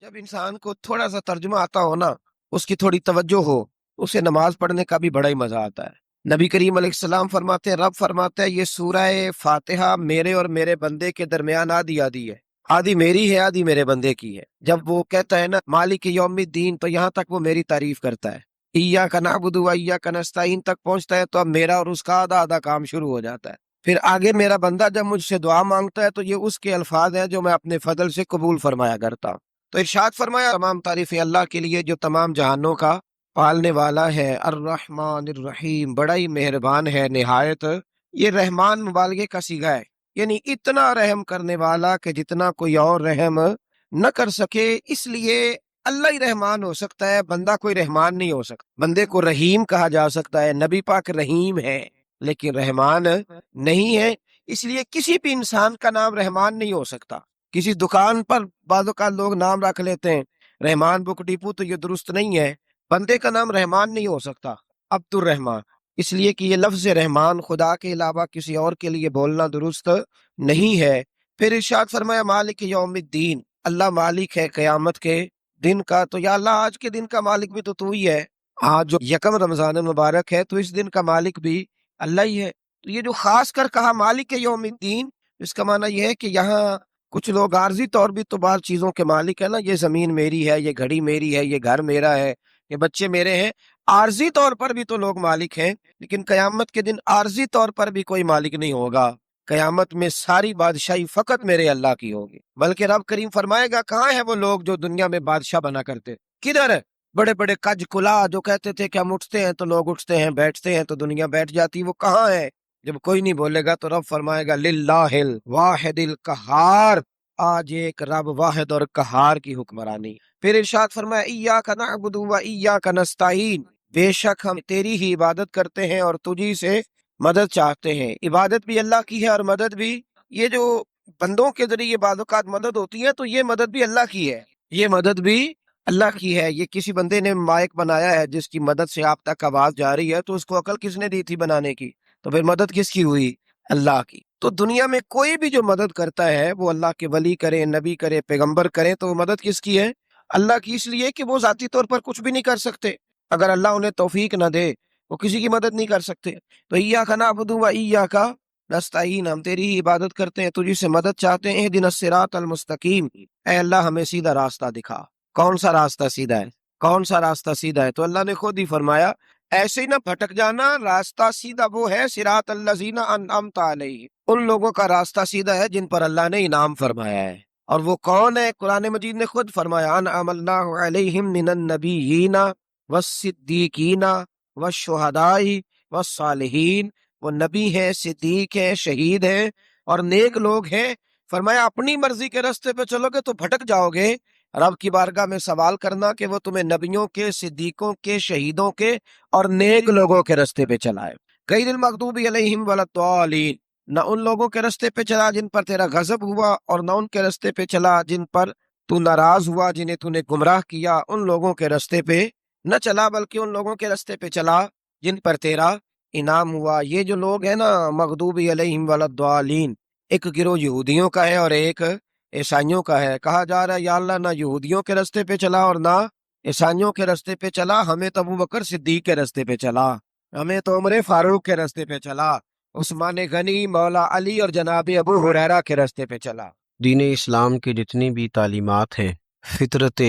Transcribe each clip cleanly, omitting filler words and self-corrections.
جب انسان کو تھوڑا سا ترجمہ آتا ہو نا، اس کی تھوڑی توجہ ہو، اسے نماز پڑھنے کا بھی بڑا ہی مزہ آتا ہے۔ نبی کریم علیہ السلام فرماتے ہیں، رب فرماتا ہے یہ سورہ فاتحہ میرے اور میرے بندے کے درمیان آدھی آدھی ہے، آدھی میری ہے آدھی میرے بندے کی ہے۔ جب وہ کہتا ہے نا مالک یوم الدین، تو یہاں تک وہ میری تعریف کرتا ہے، ایاک نعبد و ایاک نستعین تک پہنچتا ہے تو اب میرا اور اس کا آدھا آدھا کام شروع ہو جاتا ہے۔ پھر آگے میرا بندہ جب مجھ سے دعا مانگتا ہے تو یہ اس کے الفاظ ہیں جو میں اپنے فضل سے قبول فرمایا کرتا ہوں۔ تو ارشاد فرمایا، تمام تعریفیں اللہ کے لیے جو تمام جہانوں کا پالنے والا ہے، الرحمن الرحیم، بڑا ہی مہربان ہے نہایت۔ یہ رحمان مبالغے کا صیغہ ہے، یعنی اتنا رحم کرنے والا کہ جتنا کوئی اور رحم نہ کر سکے، اس لیے اللہ ہی رحمان ہو سکتا ہے، بندہ کوئی رحمان نہیں ہو سکتا۔ بندے کو رحیم کہا جا سکتا ہے، نبی پاک رحیم ہے لیکن رحمان نہیں ہے، اس لیے کسی بھی انسان کا نام رحمان نہیں ہو سکتا۔ کسی دکان پر بعض اوقات لوگ نام رکھ لیتے ہیں رحمان بک ڈپو، تو یہ درست نہیں ہے۔ بندے کا نام رحمان نہیں ہو سکتا، عبد الرحمان، اس لیے کہ یہ لفظ رحمان خدا کے علاوہ کسی اور کے لیے بولنا درست نہیں ہے۔ پھر ارشاد فرمایا مالک یوم الدین، اللہ مالک ہے قیامت کے دن کا۔ تو یا اللہ آج کے دن کا مالک بھی تو ہی ہے، آج جو یکم رمضان مبارک ہے تو اس دن کا مالک بھی اللہ ہی ہے۔ تو یہ جو خاص کر کہا مالک یوم الدین، اس کا معنی یہ ہے کہ یہاں کچھ لوگ عارضی طور بھی تو بعض چیزوں کے مالک ہے نا، یہ زمین میری ہے، یہ گھڑی میری ہے، یہ گھر میرا ہے، یہ بچے میرے ہیں، عارضی طور پر بھی تو لوگ مالک ہیں، لیکن قیامت کے دن عارضی طور پر بھی کوئی مالک نہیں ہوگا۔ قیامت میں ساری بادشاہی فقط میرے اللہ کی ہوگی۔ بلکہ رب کریم فرمائے گا کہاں ہے وہ لوگ جو دنیا میں بادشاہ بنا کرتے، کدھر ہے؟ بڑے بڑے کج کلا جو کہتے تھے کہ ہم اٹھتے ہیں تو لوگ اٹھتے ہیں، بیٹھتے ہیں تو دنیا بیٹھ جاتی، وہ کہاں ہے؟ جب کوئی نہیں بولے گا تو رب فرمائے گا للہ الواحد القہار، آج ایک رب واحد اور قہار کی حکمرانی۔ پھر ارشاد فرمایا ایاک نعبد و ایاک نستعین، بے شک ہم تیری ہی عبادت کرتے ہیں اور تجھی سے مدد چاہتے ہیں۔ عبادت بھی اللہ کی ہے اور مدد بھی، یہ جو بندوں کے ذریعے بعض اوقات مدد ہوتی ہے تو یہ مدد بھی اللہ کی ہے، یہ مدد بھی اللہ کی ہے۔ یہ کسی بندے نے مائک بنایا ہے جس کی مدد سے آپ تک آواز جا رہی ہے، تو اس کو عقل کس نے دی تھی بنانے کی؟ تو پھر مدد کس کی ہوئی؟ اللہ کی۔ تو دنیا میں کوئی بھی جو مدد کرتا ہے، وہ اللہ کے ولی کرے، نبی کرے، پیغمبر کرے، تو وہ مدد کس کی ہے؟ اللہ کی، اس لیے کہ وہ ذاتی طور پر کچھ بھی نہیں کر سکتے۔ اگر اللہ انہیں توفیق نہ دے وہ کسی کی مدد نہیں کر سکتے۔ تو ایاک نعبد و ایاک نستعین، ہم تیری ہی عبادت کرتے ہیں، تجھی سے مدد چاہتے ہیں۔ اہدنا الصراط المستقیم، اے اللہ ہمیں سیدھا راستہ دکھا۔ کون سا راستہ سیدھا ہے؟ کون سا راستہ سیدھا ہے؟ تو اللہ نے خود ہی فرمایا ایسے ہی نہ بھٹک جانا، راستہ سیدھا وہ ہے صراط الذین انعمت علیہم، ان لوگوں کا راستہ سیدھا ہے جن پر اللہ نے انعام فرمایا ہے۔ اور وہ کون ہے؟ قرآن مجید نے خود فرمایا انعم اللہ علیہم من النبیین والصدیقین والشہداء والصالحین، وہ نبی ہیں، صدیق ہیں، شہید ہیں اور نیک لوگ ہیں۔ فرمایا اپنی مرضی کے راستے پہ چلو گے تو بھٹک جاؤ گے، رب کی بارگاہ میں سوال کرنا کہ وہ تمہیں نبیوں کے، صدیقوں کے، شہیدوں کے اور نیک لوگوں کے راستے پہ چلائے۔ غیر المغضوب علیہم ولا الضالین، نہ ان لوگوں کے راستے پہ چلا جن پر تیرا غضب ہوا، اور نہ ان کے راستے پہ چلا جن پر تو ناراض ہوا، جنہیں تو نے گمراہ کیا، ان لوگوں کے راستے پہ نہ چلا، بلکہ ان لوگوں کے راستے پہ چلا جن پر تیرا انعام ہوا۔ یہ جو لوگ ہیں نا مغضوب علیہم ولا الضالین، ایک گروہ یہودیوں کا ہے اور ایک عیسائیوں کا ہے۔ کہا جا رہا ہے یا اللہ نہ یہودیوں کے راستے پہ چلا اور نہ عیسائیوں کے راستے پہ چلا، ہمیں تو ابوبکر صدیق کے راستے پہ چلا، ہمیں تو عمر فاروق کے راستے پہ چلا، عثمان غنی، مولا علی اور جناب ابو ہریرہ کے راستے پہ چلا۔ دین اسلام کے جتنی بھی تعلیمات ہیں فطرت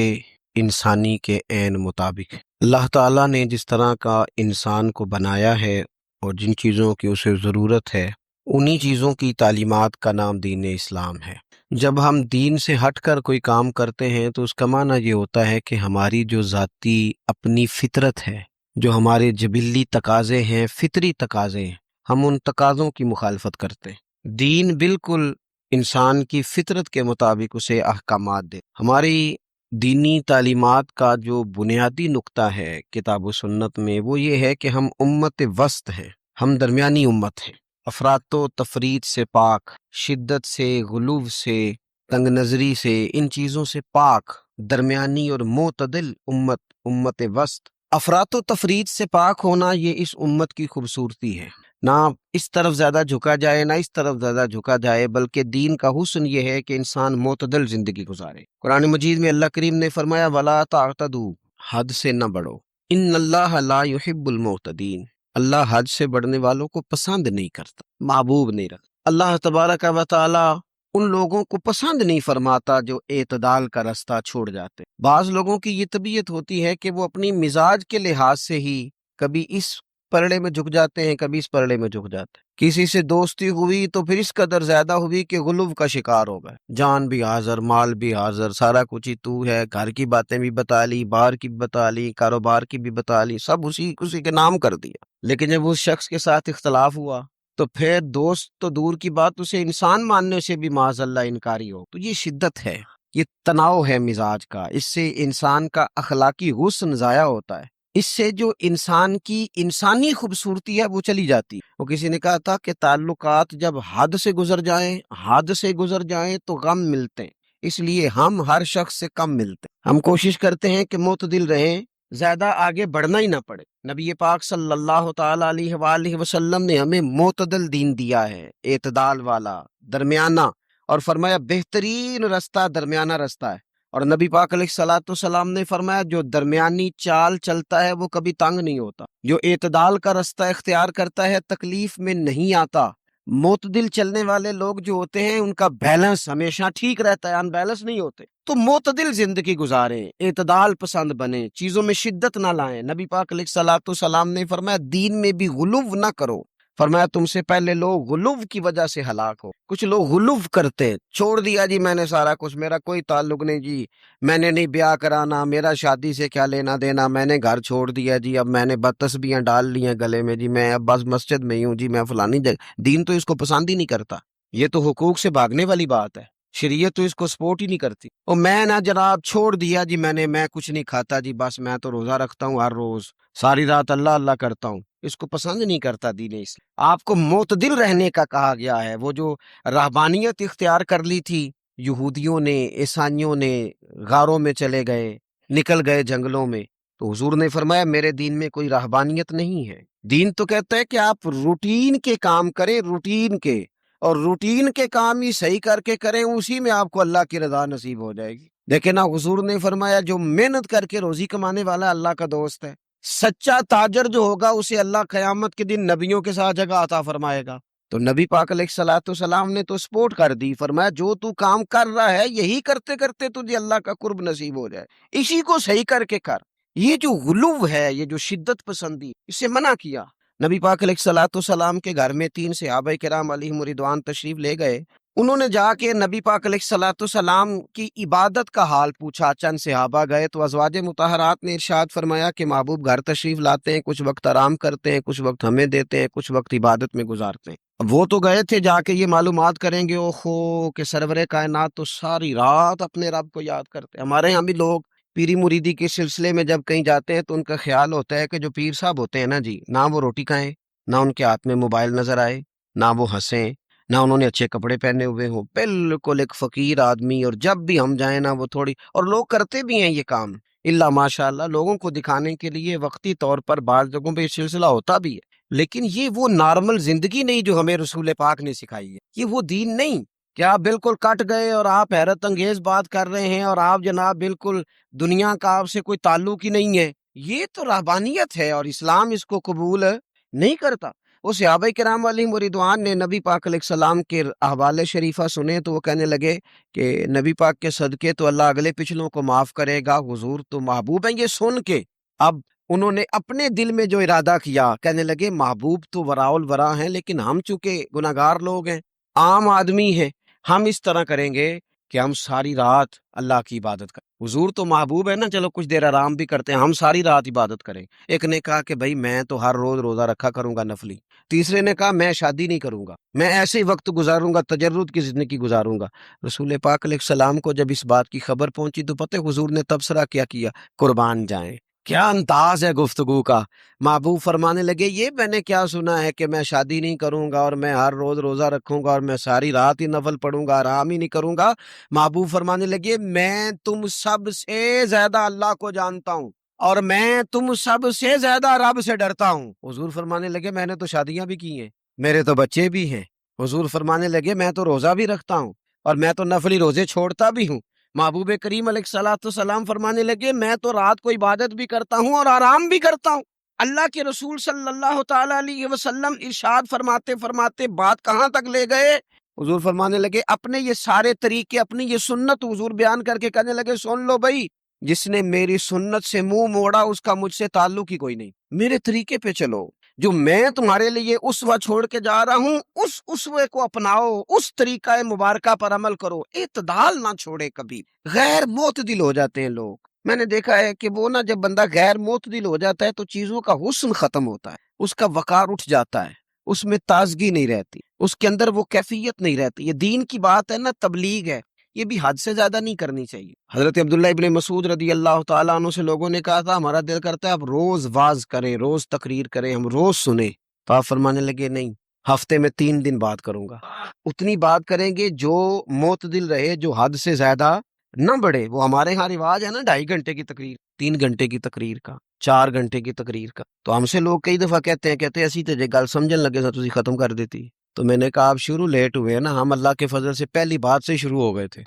انسانی کے عین مطابق، اللہ تعالیٰ نے جس طرح کا انسان کو بنایا ہے اور جن چیزوں کی اسے ضرورت ہے، انہی چیزوں کی تعلیمات کا نام دین اسلام ہے۔ جب ہم دین سے ہٹ کر کوئی کام کرتے ہیں تو اس کا معنی یہ ہوتا ہے کہ ہماری جو ذاتی اپنی فطرت ہے، جو ہمارے جبلی تقاضے ہیں، فطری تقاضے ہیں، ہم ان تقاضوں کی مخالفت کرتے ہیں۔ دین بالکل انسان کی فطرت کے مطابق اسے احکامات دے۔ ہماری دینی تعلیمات کا جو بنیادی نقطہ ہے کتاب و سنت میں، وہ یہ ہے کہ ہم امت وسط ہیں، ہم درمیانی امت ہیں، افراط و تفریط سے پاک، شدت سے، غلو سے، تنگ نظری سے، ان چیزوں سے پاک، درمیانی اور معتدل امت، امت وسط۔ افراط و تفریط سے پاک ہونا یہ اس امت کی خوبصورتی ہے۔ نہ اس طرف زیادہ جھکا جائے نہ اس طرف زیادہ جھکا جائے، بلکہ دین کا حسن یہ ہے کہ انسان معتدل زندگی گزارے۔ قرآن مجید میں اللہ کریم نے فرمایا وَلَا تَعْتَدُوا، حد سے نہ بڑھو، ان اللہ لا يحب المعتدین، اللہ حد سے بڑھنے والوں کو پسند نہیں کرتا، محبوب نہیں رکھتا۔ اللہ تبارک و تعالی ان لوگوں کو پسند نہیں فرماتا جو اعتدال کا رستہ چھوڑ جاتے۔ بعض لوگوں کی یہ طبیعت ہوتی ہے کہ وہ اپنی مزاج کے لحاظ سے ہی کبھی اس پرڑے میں جھک جاتے ہیں، کبھی اس پرڑے میں جھک جاتے ہیں۔ کسی سے دوستی ہوئی تو پھر اس قدر زیادہ ہوئی کہ غلو کا شکار ہو گئے، جان بھی حاضر، مال بھی حاضر، سارا کچھ ہی تو ہے، گھر کی باتیں بھی بتا لی، باہر کی بھی بتا لی، کاروبار کی بھی بتا لی، سب اسی کے نام کر دیا۔ لیکن جب اس شخص کے ساتھ اختلاف ہوا تو پھر دوست تو دور کی بات، اسے انسان ماننے سے بھی معاذ اللہ انکاری ہو، تو یہ شدت ہے، یہ تناؤ ہے مزاج کا، اس سے انسان کا اخلاقی حسن ضائع ہوتا ہے، اس سے جو انسان کی انسانی خوبصورتی ہے وہ چلی جاتی۔ وہ کسی نے کہا تھا کہ تعلقات جب حد سے گزر جائیں تو غم ملتے ہیں، اس لیے ہم ہر شخص سے کم ملتے ہیں۔ ہم کوشش کرتے ہیں کہ معتدل رہیں، زیادہ آگے بڑھنا ہی نہ پڑے۔ نبی پاک صلی اللہ تعالی علیہ وآلہ وسلم نے ہمیں معتدل دین دیا ہے، اعتدال والا، درمیانہ، اور فرمایا بہترین رستہ درمیانہ رستہ ہے۔ اور نبی پاک علیہ الصلوۃ والسلام نے فرمایا جو درمیانی چال چلتا ہے وہ کبھی تنگ نہیں ہوتا، جو اعتدال کا رستہ اختیار کرتا ہے تکلیف میں نہیں آتا۔ معتدل چلنے والے لوگ جو ہوتے ہیں ان کا بیلنس ہمیشہ ٹھیک رہتا ہے، ان بیلنس نہیں ہوتے۔ تو معتدل زندگی گزاریں، اعتدال پسند بنیں، چیزوں میں شدت نہ لائیں۔ نبی پاک علیہ الصلوۃ والسلام نے فرمایا دین میں بھی غلو نہ کرو، فرمایا تم سے پہلے لوگ غلو کی وجہ سے ہلاک ہو۔ کچھ لوگ غلو کرتے، چھوڑ دیا جی میں نے سارا کچھ، میرا کوئی تعلق نہیں جی، میں نے نہیں بیاہ کرانا، میرا شادی سے کیا لینا دینا، میں نے گھر چھوڑ دیا جی، اب میں نے تسبیحاں ڈال لی ہیں گلے میں جی، میں اب بس مسجد میں ہی ہوں جی، میں فلانی جگہ۔ دین تو اس کو پسند ہی نہیں کرتا، یہ تو حقوق سے بھاگنے والی بات ہے، شریعت تو اس کو سپورٹ ہی نہیں کرتی۔ اور میں نہ جناب چھوڑ دیا جی میں کچھ نہیں کھاتا جی، بس میں تو روزہ رکھتا ہوں ہر روز، ساری رات اللہ اللہ کرتا ہوں، اس کو پسند نہیں کرتا دین اسلام۔ آپ کو معتدل رہنے کا کہا گیا ہے۔ وہ جو رہبانیت اختیار کر لی تھی یہودیوں نے، عیسائیوں نے، غاروں میں چلے گئے، نکل گئے جنگلوں میں، تو حضور نے فرمایا میرے دین میں کوئی رہبانیت نہیں ہے۔ دین تو کہتا ہے کہ آپ روٹین کے کام کریں، روٹین کے، اور روٹین کے کام ہی صحیح کر کے کریں، اسی میں آپ کو اللہ کی رضا نصیب ہو جائے گی۔ دیکھیں نا، حضور نے فرمایا جو محنت کر کے روزی کمانے والا اللہ کا دوست ہے، سچا تاجر جو ہوگا اسے اللہ قیامت کے دن نبیوں کے ساتھ جگہ عطا فرمائے گا۔ تو نبی پاک علیہ الصلوۃ والسلام نے تو سپورٹ کر دی، فرمایا جو تو کام کر رہا ہے یہی کرتے کرتے تجھے اللہ کا قرب نصیب ہو جائے، اسی کو صحیح کر کے کر۔ یہ جو غلو ہے، یہ جو شدت پسندی، اسے منع کیا۔ نبی پاک علیہ الصلوۃ والسلام کے گھر میں 3 صحابہ کرام علیہم رضوان تشریف لے گئے۔ انہوں نے جا کے نبی پاک علیہ الصلوۃ والسلام کی عبادت کا حال پوچھا۔ چند صحابہ گئے تو ازواج مطہرات نے ارشاد فرمایا کہ محبوب گھر تشریف لاتے ہیں، کچھ وقت آرام کرتے ہیں، کچھ وقت ہمیں دیتے ہیں، کچھ وقت عبادت میں گزارتے ہیں۔ اب وہ تو گئے تھے جا کے یہ معلومات کریں گے اوہو کہ سرور کائنات تو ساری رات اپنے رب کو یاد کرتے ہیں۔ ہمارے ہاں بھی لوگ پیری مریدی کے سلسلے میں جب کہیں جاتے ہیں تو ان کا خیال ہوتا ہے کہ جو پیر صاحب ہوتے ہیں نا جی، نہ وہ روٹی کھائیں، نہ ان کے ہاتھ میں موبائل نظر آئے، نہ وہ ہنسیں، نہ انہوں نے اچھے کپڑے پہنے ہوئے ہوں، بالکل ایک فقیر آدمی، اور جب بھی ہم جائیں نا وہ تھوڑی، اور لوگ کرتے بھی ہیں یہ کام اللہ ماشاء اللہ، لوگوں کو دکھانے کے لیے وقتی طور پر بعض جگہوں پہ یہ سلسلہ ہوتا بھی ہے، لیکن یہ وہ نارمل زندگی نہیں جو ہمیں رسول پاک نے سکھائی ہے، یہ وہ دین نہیں کہ آپ بالکل کٹ گئے اور آپ حیرت انگیز بات کر رہے ہیں اور آپ جناب بالکل دنیا کا آپ سے کوئی تعلق ہی نہیں ہے۔ یہ تو رہبانیت ہے اور اسلام اس کو قبول نہیں کرتا۔ وہ صحابہ کرام علیہم رضوان نے نبی پاک علیہ السلام کے احوال شریفہ سنے تو وہ کہنے لگے کہ نبی پاک کے صدقے تو اللہ اگلے پچھلوں کو معاف کرے گا، حضور تو محبوب ہیں۔ یہ سن کے اب انہوں نے اپنے دل میں جو ارادہ کیا، کہنے لگے محبوب تو وراء الورا ہیں، لیکن ہم چونکہ گناہگار لوگ ہیں، عام آدمی ہیں، ہم اس طرح کریں گے کہ ہم ساری رات اللہ کی عبادت کریں۔ حضور تو محبوب ہے نا، چلو کچھ دیر آرام بھی کرتے ہیں، ہم ساری رات عبادت کریں۔ ایک نے کہا کہ بھائی میں تو ہر روز روزہ رکھا کروں گا نفلی۔ تیسرے نے کہا میں شادی نہیں کروں گا، میں ایسے ہی وقت گزاروں گا، تجرد کی زندگی گزاروں گا۔ رسول پاک علیہ السلام کو جب اس بات کی خبر پہنچی تو پتہ حضور نے تبصرہ کیا قربان جائیں، کیا انداز ہے گفتگو کا۔ محبوب فرمانے لگے یہ میں نے کیا سنا ہے کہ میں شادی نہیں کروں گا اور میں ہر روز روزہ رکھوں گا اور میں ساری رات ہی نفل پڑھوں گا، آرام ہی نہیں کروں گا۔ محبوب فرمانے لگے میں تم سب سے زیادہ اللہ کو جانتا ہوں، اور میں تم سب سے زیادہ رب سے ڈرتا ہوں۔ حضور فرمانے لگے میں نے تو شادیاں بھی کی ہیں، میرے تو بچے بھی ہیں۔ حضور فرمانے لگے میں تو روزہ بھی رکھتا ہوں اور میں تو نفلی روزے چھوڑتا بھی ہوں۔ محبوب کریم علیہ الصلوۃ والسلام فرمانے لگے میں تو رات کو عبادت بھی کرتا ہوں اور آرام بھی کرتا ہوں۔ اللہ کے رسول صلی اللہ تعالی علیہ وسلم ارشاد فرماتے فرماتے بات کہاں تک لے گئے؟ حضور فرمانے لگے اپنے یہ سارے طریقے، اپنی یہ سنت حضور بیان کر کے کہنے لگے سن لو بھائی، جس نے میری سنت سے منہ موڑا اس کا مجھ سے تعلق ہی کوئی نہیں۔ میرے طریقے پہ چلو، جو میں تمہارے لیے اسوہ چھوڑ کے جا رہا ہوں اس اسوے کو اپناؤ، اس طریقہ مبارکہ پر عمل کرو، اعتدال نہ چھوڑے کبھی۔ غیر معتدل ہو جاتے ہیں لوگ، میں نے دیکھا ہے کہ وہ نا جب بندہ غیر معتدل ہو جاتا ہے تو چیزوں کا حسن ختم ہوتا ہے، اس کا وقار اٹھ جاتا ہے، اس میں تازگی نہیں رہتی، اس کے اندر وہ کیفیت نہیں رہتی۔ یہ دین کی بات ہے نا، تبلیغ ہے، یہ بھی حد سے زیادہ نہیں کرنی چاہیے۔ حضرت عبداللہ ابن مسعود رضی اللہ تعالیٰ عنہ سے لوگوں نے کہا تھا ہمارا دل کرتا ہے آپ روز واز کریں، روز تقریر کریں، ہم روز سنیں، تو آپ فرمانے لگے نہیں، ہفتے میں 3 دن بات کروں گا۔ اتنی بات کریں گے جو معتدل رہے، جو حد سے زیادہ نہ بڑھے۔ وہ ہمارے ہاں رواج ہے نا 2.5 گھنٹے کی تقریر، 3 گھنٹے کی تقریر کا، 4 گھنٹے کی تقریر کا۔ تو ہم سے لوگ کئی دفعہ کہتے ہیں اسی تے گل سمجھن لگے تو تسی ختم کر دیتی۔ تو میں نے کہا آپ شروع لیٹ ہوئے نا، ہم اللہ کے فضل سے پہلی بات سے شروع ہو گئے تھے۔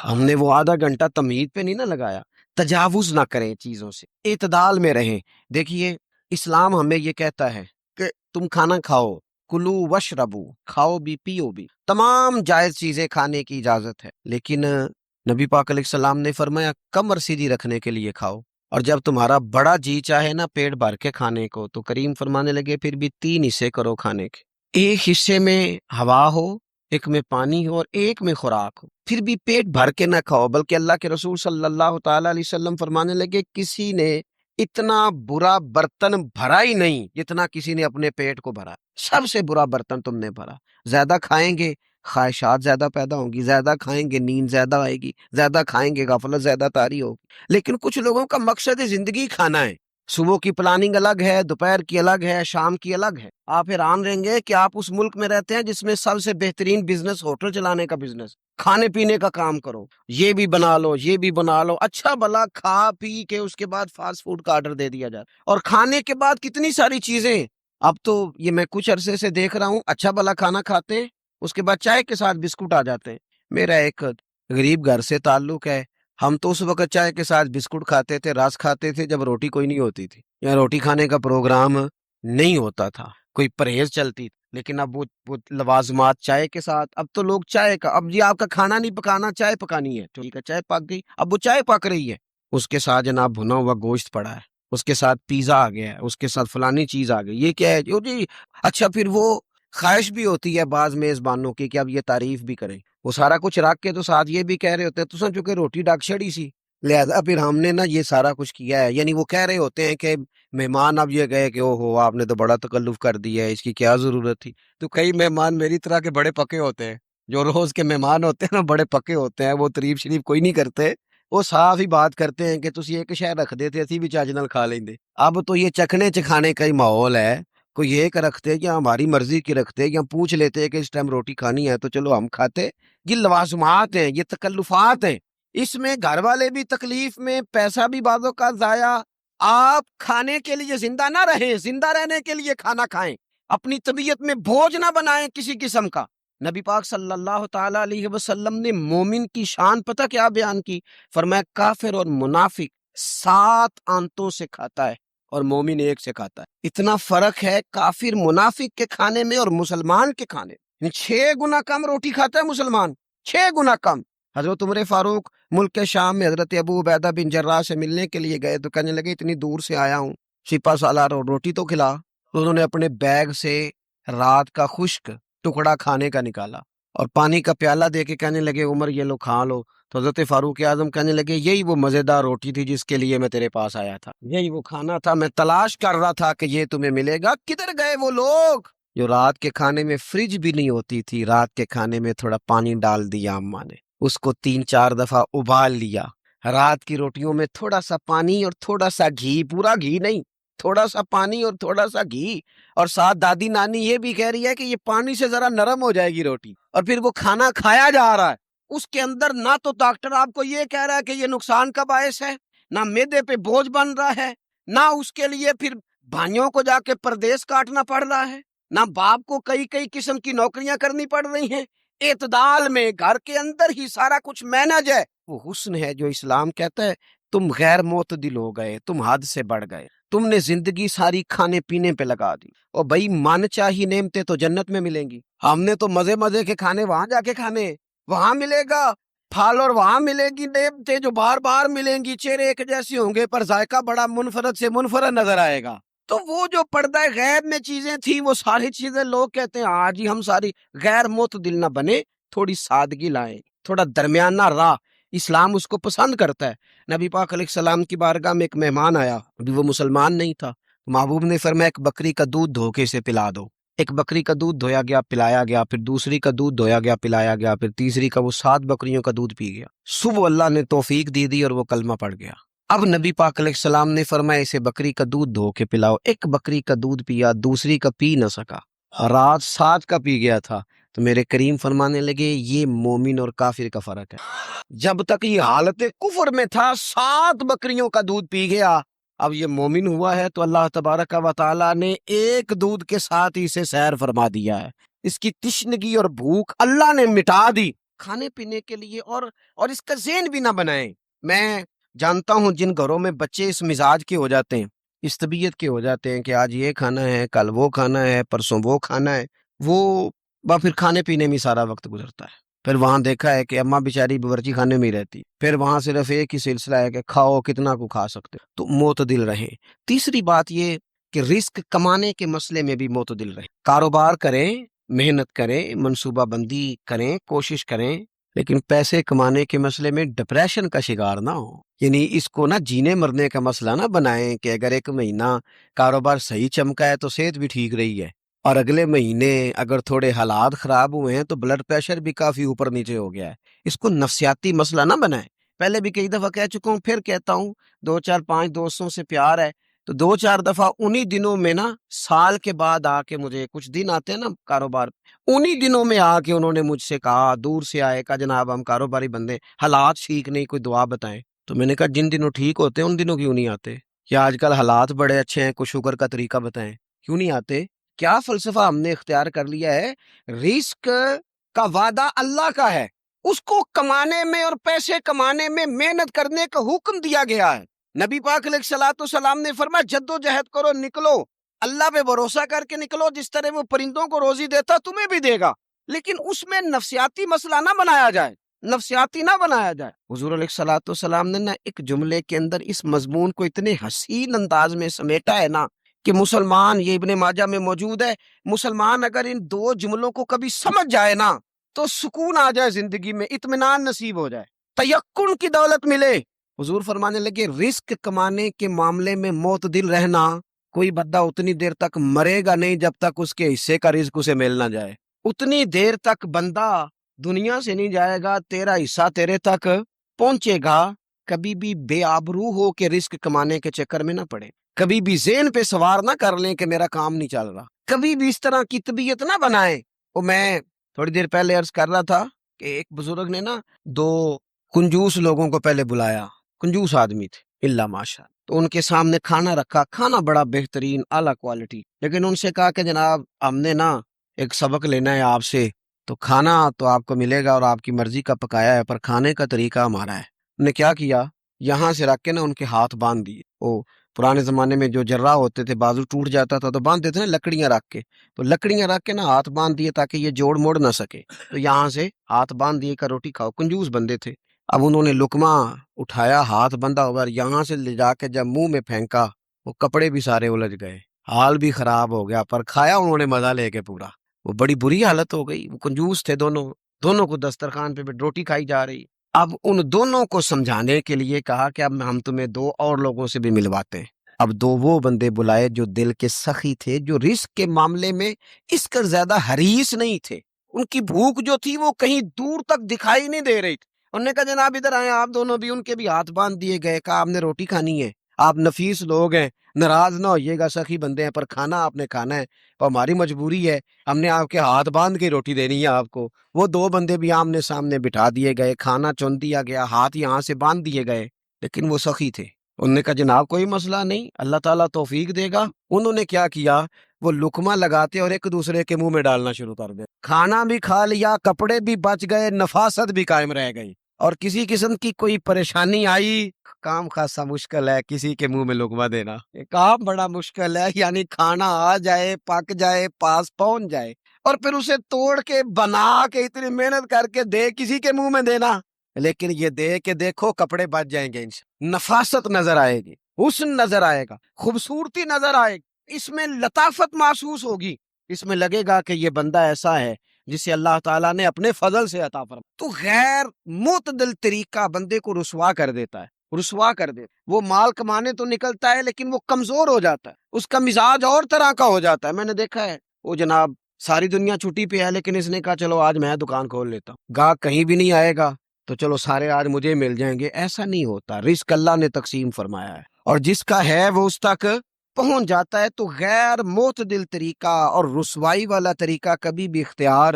ہم نے وہ آدھا گھنٹہ تمہید پہ نہیں نہ لگایا۔ تجاوز نہ کریں چیزوں سے، اعتدال میں رہیں۔ دیکھیے اسلام ہمیں یہ کہتا ہے کہ تم کھانا کھاؤ، کلو وشربو، کھاؤ بھی پیو بھی، تمام جائز چیزیں کھانے کی اجازت ہے، لیکن نبی پاک علیہ السلام نے فرمایا کمر سیدھی رکھنے کے لیے کھاؤ، اور جب تمہارا بڑا جی چاہے نا پیٹ بھر کے کھانے کو، تو کریم فرمانے لگے پھر بھی 3 حصے کرو کھانے کے، ایک حصے میں ہوا ہو، ایک میں پانی ہو اور ایک میں خوراک ہو، پھر بھی پیٹ بھر کے نہ کھاؤ۔ بلکہ اللہ کے رسول صلی اللہ تعالی علیہ وسلم فرمانے لگے کسی نے اتنا برا برتن بھرا ہی نہیں جتنا کسی نے اپنے پیٹ کو بھرا، سب سے برا برتن تم نے بھرا۔ زیادہ کھائیں گے خواہشات زیادہ پیدا ہوں گی، زیادہ کھائیں گے نیند زیادہ آئے گی، زیادہ کھائیں گے غفلت زیادہ طاری ہوگی۔ لیکن کچھ لوگوں کا مقصد زندگی کھانا ہے، صبح کی پلاننگ الگ ہے، دوپہر کی الگ ہے، شام کی الگ ہے۔ آپ حیران رہیں گے کہ آپ اس ملک میں رہتے ہیں جس میں سب سے بہترین بزنس ہوٹل چلانے کا بزنس، کھانے پینے کا کام کرو، یہ بھی بنا لو یہ بھی بنا لو، اچھا بھلا کھا پی کے اس کے بعد فاسٹ فوڈ کا آرڈر دے دیا جاتا، اور کھانے کے بعد کتنی ساری چیزیں۔ اب تو یہ میں کچھ عرصے سے دیکھ رہا ہوں، اچھا بھلا کھانا کھاتے ہیں، اس کے بعد چائے کے ساتھ بسکٹ آ جاتے ہیں۔ میرا ایک غریب گھر سے تعلق ہے، ہم تو اس وقت چائے کے ساتھ بسکٹ کھاتے تھے، رس کھاتے تھے جب روٹی کوئی نہیں ہوتی تھی، یا روٹی کھانے کا پروگرام نہیں ہوتا تھا، کوئی پرہیز چلتی تھی۔ لیکن اب وہ لوازمات چائے کے ساتھ، اب تو لوگ چائے کا، اب جی آپ کا کھانا نہیں پکانا، چائے پکانی ہے، ٹھیک ہے چائے پک گئی، اب وہ چائے پک رہی ہے، اس کے ساتھ جناب بھنا ہوا گوشت پڑا ہے، اس کے ساتھ پیزا آ گیا ہے، اس کے ساتھ فلانی چیز آ گئی، یہ کیا ہے جی؟ اچھا پھر وہ خواہش بھی ہوتی ہے بعض میزبانوں کی کہ اب یہ تعریف بھی کریں، وہ سارا کچھ رکھ کے تو ساتھ یہ بھی کہہ رہے ہوتے ہیں تو چونکہ روٹی ڈاک چھڑی سی، لہذا پھر ہم نے نا یہ سارا کچھ کیا ہے۔ یعنی وہ کہہ رہے ہوتے ہیں کہ مہمان اب یہ گئے کہ او ہو آپ نے تو بڑا تکلف کر دیا ہے، اس کی کیا ضرورت تھی۔ تو کئی مہمان میری طرح کے بڑے پکے ہوتے ہیں، جو روز کے مہمان ہوتے ہیں نا بڑے پکے ہوتے ہیں، وہ تعریف شریف کوئی نہیں کرتے، وہ صاف ہی بات کرتے ہیں کہ تسی ایک شے رکھ دیتے اسی بھی چاج نال کھا لیندے۔ اب تو یہ چکھنے چکھانے کا ہی ماحول ہے، کوئی ایک رکھتے یا ہماری مرضی کی رکھتے یا پوچھ لیتے کہ اس ٹائم روٹی کھانی ہے تو چلو ہم کھاتے۔ یہ لوازمات ہیں، یہ تکلفات ہیں، اس میں گھر والے بھی تکلیف میں، پیسہ بھی بعضوں کا ضائع۔ آپ کھانے کے لیے زندہ نہ رہیں، زندہ رہنے کے لیے کھانا کھائیں، اپنی طبیعت میں بوجھ نہ بنائیں کسی قسم کا۔ نبی پاک صلی اللہ تعالی علیہ وسلم نے مومن کی شان پتہ کیا بیان کی؟ فرمایا کافر اور منافق 7 آنتوں سے کھاتا ہے اور مومن 1 سے کھاتا ہے۔ اتنا فرق ہے کافر منافق کے کھانے میں اور مسلمان کے کھانے میں، 6 گنا کم روٹی کھاتا ہے مسلمان، 6 گنا کم۔ حضرت عمر فاروق ملک شام میں حضرت ابو عبیدہ بن جراح سے ملنے کے لیے گئے تو کہنے لگے اتنی دور سے آیا ہوں، سپہ سالار اور روٹی تو کھلا۔ تو انہوں نے اپنے بیگ سے رات کا خشک ٹکڑا کھانے کا نکالا اور پانی کا پیالہ دے کے کہنے لگے عمر یہ لو کھا لو۔ تو حضرت فاروق اعظم کہنے لگے یہی وہ مزیدار روٹی تھی جس کے لیے میں تیرے پاس آیا تھا، یہی وہ کھانا تھا، میں تلاش کر رہا تھا کہ یہ تمہیں ملے گا۔ کدھر گئے وہ لوگ جو رات کے کھانے میں فریج بھی نہیں ہوتی تھی، رات کے کھانے میں تھوڑا پانی ڈال دیا اماں نے، اس کو 3-4 دفعہ ابال لیا، رات کی روٹیوں میں تھوڑا سا پانی اور تھوڑا سا گھی، پورا گھی نہیں، تھوڑا سا پانی اور تھوڑا سا گھی، اور ساتھ دادی نانی یہ بھی کہہ رہی ہے کہ یہ پانی سے ذرا نرم ہو جائے گی روٹی، اور پھر وہ کھانا کھایا جا رہا ہے۔ اس کے اندر نہ تو ڈاکٹر آپ کو یہ کہہ رہا ہے کہ یہ نقصان کا باعث ہے، نہ میدے پہ بوجھ بن رہا ہے، نہ اس کے لیے پھر بھائیوں کو جا کے پردیس کاٹنا پڑ رہا ہے، نہ باپ کو کئی کئی قسم کی نوکریاں کرنی پڑ رہی ہیں، اعتدال میں گھر کے اندر ہی سارا کچھ مینج ہے۔ وہ حسن ہے جو اسلام کہتا ہے تم غیر معتدل ہو گئے، تم حد سے بڑھ گئے، تم نے زندگی ساری کھانے پینے پہ لگا دی، اور بھائی من چاہی نعمتیں تو جنت میں ملیں گی، ہم نے تو مزے مزے کے کھانے وہاں جا کے کھانے، وہاں ملے گا پھل اور وہاں ملے گی نعمتیں جو بار بار ملیں گی، چہرے ایک جیسے ہوں گے پر ذائقہ بڑا منفرد سے منفرد نظر آئے گا۔ تو وہ جو پردہ غیب میں چیزیں تھی وہ ساری چیزیں لوگ کہتے ہیں ہاں جی ہم ساری غیر معتدل نہ بنے، تھوڑی سادگی لائیں، تھوڑا درمیانہ راہ، اسلام اس کو پسند کرتا ہے۔ نبی پاک علیہ السلام کی بارگاہ میں ایک مہمان آیا، ابھی وہ مسلمان نہیں تھا، محبوب نے فرمایا ایک بکری کا دودھ دھو کے اسے پلا دو۔ ایک بکری کا دودھ دھویا گیا، پلایا گیا، پھر دوسری کا دودھ دھویا گیا، پلایا گیا، پھر تیسری کا، وہ 7 بکریوں کا دودھ پی گیا۔ صبح اللہ نے توفیق دی اور وہ کلمہ پڑھ گیا۔ اب نبی پاک علیہ السلام نے فرمایا اسے بکری کا دودھ دھو کے پلاؤ۔ ایک بکری کا دودھ پیا، دوسری کا پی نہ سکا، رات 7 کا پی گیا تھا۔ تو میرے کریم فرمانے لگے یہ مومن اور کافر کا فرق ہے، جب تک یہ حالت کفر میں تھا 7 بکریوں کا دودھ پی گیا، اب یہ مومن ہوا ہے تو اللہ تبارک و تعالیٰ نے ایک دودھ کے ساتھ ہی اسے سیر فرما دیا ہے، اس کی تشنگی اور بھوک اللہ نے مٹا دی کھانے پینے کے لیے، اور اس کا ذہن بھی نہ بنائیں۔ میں جانتا ہوں جن گھروں میں بچے اس مزاج کے ہو جاتے ہیں، اس طبیعت کے ہو جاتے ہیں کہ آج یہ کھانا ہے، کل وہ کھانا ہے، پرسوں وہ کھانا ہے، وہ پھر کھانے پینے میں سارا وقت گزرتا ہے۔ پھر وہاں دیکھا ہے کہ اماں بیچاری باورچی خانے میں ہی رہتی، پھر وہاں صرف ایک ہی سلسلہ ہے کہ کھاؤ کتنا کو کھا سکتے، تو معتدل رہیں۔ تیسری بات یہ کہ رزق کمانے کے مسئلے میں بھی معتدل رہیں، کاروبار کریں، محنت کریں، منصوبہ بندی کریں، کوشش کریں، لیکن پیسے کمانے کے مسئلے میں ڈپریشن کا شکار نہ ہو، یعنی اس کو نہ جینے مرنے کا مسئلہ نہ بنائیں کہ اگر ایک مہینہ کاروبار صحیح چمکا ہے تو صحت بھی ٹھیک رہی ہے، اور اگلے مہینے اگر تھوڑے حالات خراب ہوئے ہیں تو بلڈ پریشر بھی کافی اوپر نیچے ہو گیا ہے، اس کو نفسیاتی مسئلہ نہ بنائیں۔ پہلے بھی کئی دفعہ کہہ چکا ہوں، پھر کہتا ہوں، 2 4 5 دوستوں سے پیار ہے تو 2 4 دفعہ انہی دنوں میں نا، سال کے بعد آ کے مجھے کچھ دن آتے ہیں نا کاروبار، انہی دنوں میں آ کے انہوں نے مجھ سے کہا، دور سے آئے، کہا جناب ہم کاروباری بندے، حالات ٹھیک نہیں، کوئی دعا بتائیں۔ تو میں نے کہا جن دنوں ٹھیک ہوتے ہیں ان دنوں کیوں نہیں آتے؟ یا آج کل حالات بڑے اچھے ہیں، کوئی شکر کا طریقہ بتائیں، کیوں نہیں آتے؟ کیا فلسفہ ہم نے اختیار کر لیا ہے؟ رزق کا وعدہ اللہ کا ہے، اس کو کمانے میں اور پیسے کمانے میں محنت کرنے کا حکم دیا گیا ہے۔ نبی پاک علیہ الصلوۃ والسلام نے فرمایا جدوجہد کرو، نکلو، اللہ پہ بھروسہ کر کے نکلو، جس طرح وہ پرندوں کو روزی دیتا تمہیں بھی دے گا، لیکن اس میں نفسیاتی مسئلہ نہ بنایا جائے، نفسیاتی نہ بنایا جائے۔ حضور علیہ الصلوۃ والسلام نے نا ایک جملے کے اندر اس مضمون کو اتنے حسین انداز میں سمیٹا ہے نا کہ مسلمان، یہ ابن ماجہ میں موجود ہے، مسلمان اگر ان 2 جملوں کو کبھی سمجھ جائے نا تو سکون آ جائے زندگی میں، اطمینان نصیب ہو جائے، تیقن کی دولت ملے۔ حضور فرمانے لگے رزق کمانے کے معاملے میں معتدل رہنا، کوئی بندہ اتنی دیر تک مرے گا نہیں جب تک اس کے حصے کا رزق اسے مل نہ جائے، اتنی دیر تک بندہ دنیا سے نہیں جائے گا، تیرا حصہ تیرے تک پہنچے گا۔ کبھی بھی بے آبرو ہو کے رزق کمانے کے چکر میں نہ پڑے، کبھی بھی ذہن پہ سوار نہ کر لیں کہ میرا کام نہیں چل رہا، کبھی بھی اس طرح کی طبیعت نہ بنائیں۔ وہ میں تھوڑی دیر پہلے عرض کر رہا تھا کہ ایک بزرگ نے نا 2 کنجوس لوگوں کو پہلے بلایا، کنجوس آدمی تھے اللہ ماشاء، تو ان کے سامنے کھانا رکھا، کھانا بڑا بہترین اعلیٰ کوالٹی، لیکن ان سے کہا کہ جناب ہم نے نا ایک سبق لینا ہے آپ سے، تو کھانا تو آپ کو ملے گا اور آپ کی مرضی کا پکایا ہے، پر کھانے کا طریقہ ہمارا ہے۔ انہوں نے کیا کیا، یہاں سے رکھ کے نا ان کے ہاتھ باندھ دیے، وہ پرانے زمانے میں جو جراح ہوتے تھے بازو ٹوٹ جاتا تھا تو باندھ دیتے نا لکڑیاں رکھ کے، تو لکڑیاں رکھ کے نا ہاتھ باندھ دیے تاکہ یہ جوڑ موڑ نہ سکے، تو یہاں سے ہاتھ باندھ دیے کا روٹی کھاؤ۔ کنجوس بندے تھے، اب انہوں نے لقمہ اٹھایا، ہاتھ بندھا ہوا، یہاں سے لے جا کے جب منہ میں پھینکا، وہ کپڑے بھی سارے الجھ گئے، حال بھی خراب ہو گیا، پر کھایا انہوں نے مزہ لے کے پورا۔ وہ بڑی بری حالت ہو گئی، وہ کنجوس تھے، دونوں کو دسترخوان پہ روٹی کھائی جا رہی۔ اب ان دونوں کو سمجھانے کے لیے کہا کہ اب ہم تمہیں 2 اور لوگوں سے بھی ملواتے ہیں۔ اب 2 وہ بندے بلائے جو دل کے سخی تھے، جو رزق کے معاملے میں اس کا زیادہ حریص نہیں تھے، ان کی بھوک جو تھی وہ کہیں دور تک دکھائی نہیں دے رہی تھی۔ انہوں نے کہا جناب ادھر آئے، آپ دونوں بھی، ان کے بھی ہاتھ باندھ دیے گئے، کہا آپ نے روٹی کھانی ہے، آپ نفیس لوگ ہیں، ناراض نہ ہوئیے گا، سخی بندے ہیں، پر کھانا آپ نے کھانا ہے، اور ہماری مجبوری ہے، ہم نے آپ کے ہاتھ باندھ کے روٹی دینی ہے آپ کو۔ وہ 2 بندے بھی آمنے سامنے بٹھا دیے گئے، کھانا چن دیا گیا، ہاتھ یہاں سے باندھ دیے گئے، لیکن وہ سخی تھے، انہوں نے کہا جناب کوئی مسئلہ نہیں، اللہ تعالیٰ توفیق دے گا۔ انہوں نے کیا کیا، وہ لقمہ لگاتے اور ایک دوسرے کے منہ میں ڈالنا شروع کر دے، کھانا بھی کھا لیا، کپڑے بھی بچ گئے، نفاست بھی قائم رہ گئی، اور کسی قسم کی کوئی پریشانی آئی، کام خاصا مشکل ہے کسی کے منہ میں لقمہ دینا، یہ کام بڑا مشکل ہے، یعنی کھانا آ جائے، پک جائے، پاس پہنچ جائے، اور پھر اسے توڑ کے بنا کے اتنی محنت کر کے دے کسی کے منہ میں دینا۔ لیکن یہ دے کے دیکھو کپڑے بچ جائیں گے، نفاست نظر آئے گی، حسن نظر آئے گا، خوبصورتی نظر آئے گی، اس میں لطافت محسوس ہوگی، اس میں لگے گا کہ یہ بندہ ایسا ہے جسے اللہ تعالیٰ نے اپنے فضل سے عطا فرمایا۔ تو غیر معتدل طریقہ بندے کو رسوا کر دیتا ہے، رسوا کر دیتا ہے۔ وہ مال کمانے تو نکلتا ہے لیکن وہ کمزور ہو جاتا ہے، اس کا مزاج اور طرح کا ہو جاتا ہے۔ میں نے دیکھا ہے، وہ جناب ساری دنیا چھٹی پہ ہے لیکن اس نے کہا چلو آج میں دکان کھول لیتا ہوں، گاہک کہیں بھی نہیں آئے گا تو چلو سارے آج مجھے مل جائیں گے۔ ایسا نہیں ہوتا، رزق اللہ نے تقسیم فرمایا ہے، اور جس کا ہے وہ اس تک پہنچ جاتا ہے۔ تو غیر معتدل طریقہ اور رسوائی والا طریقہ کبھی بھی اختیار،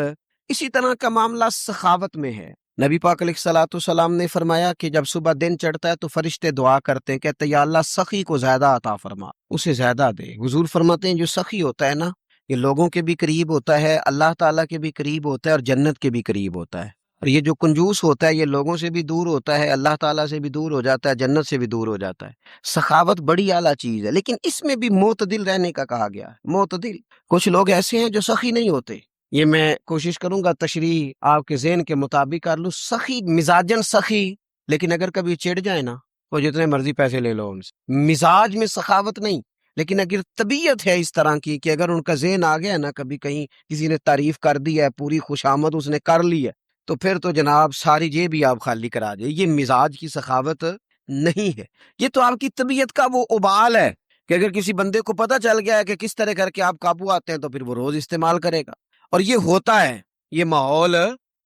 اسی طرح کا معاملہ سخاوت میں ہے۔ نبی پاک علیہ الصلوۃ والسلام نے فرمایا کہ جب صبح دن چڑھتا ہے تو فرشتے دعا کرتے ہیں، کہتے ہیں یا اللہ سخی کو زیادہ عطا فرما، اسے زیادہ دے۔ حضور فرماتے ہیں جو سخی ہوتا ہے نا، یہ لوگوں کے بھی قریب ہوتا ہے، اللہ تعالیٰ کے بھی قریب ہوتا ہے، اور جنت کے بھی قریب ہوتا ہے۔ اور یہ جو کنجوس ہوتا ہے یہ لوگوں سے بھی دور ہوتا ہے، اللہ تعالیٰ سے بھی دور ہو جاتا ہے، جنت سے بھی دور ہو جاتا ہے۔ سخاوت بڑی اعلیٰ چیز ہے، لیکن اس میں بھی معتدل رہنے کا کہا گیا ہے۔ معتدل، کچھ لوگ ایسے ہیں جو سخی نہیں ہوتے، یہ میں کوشش کروں گا تشریح آپ کے ذہن کے مطابق کر لوں۔ سخی مزاجن سخی، لیکن اگر کبھی چڑ جائے نا، وہ جتنے مرضی پیسے لے لو ان سے، مزاج میں سخاوت نہیں، لیکن اگر طبیعت ہے اس طرح کی کہ اگر ان کا ذہن آ گیا نا، کبھی کہیں کسی نے تعریف کر دی ہے، پوری خوشامد اس نے کر لی ہے، تو پھر تو جناب ساری جیب بھی آپ خالی کرا دے۔ یہ مزاج کی سخاوت نہیں ہے، یہ تو آپ کی طبیعت کا وہ ابال ہے کہ اگر کسی بندے کو پتہ چل گیا ہے کہ کس طرح کر کے آپ قابو آتے ہیں تو پھر وہ روز استعمال کرے گا، اور یہ ہوتا ہے، یہ ماحول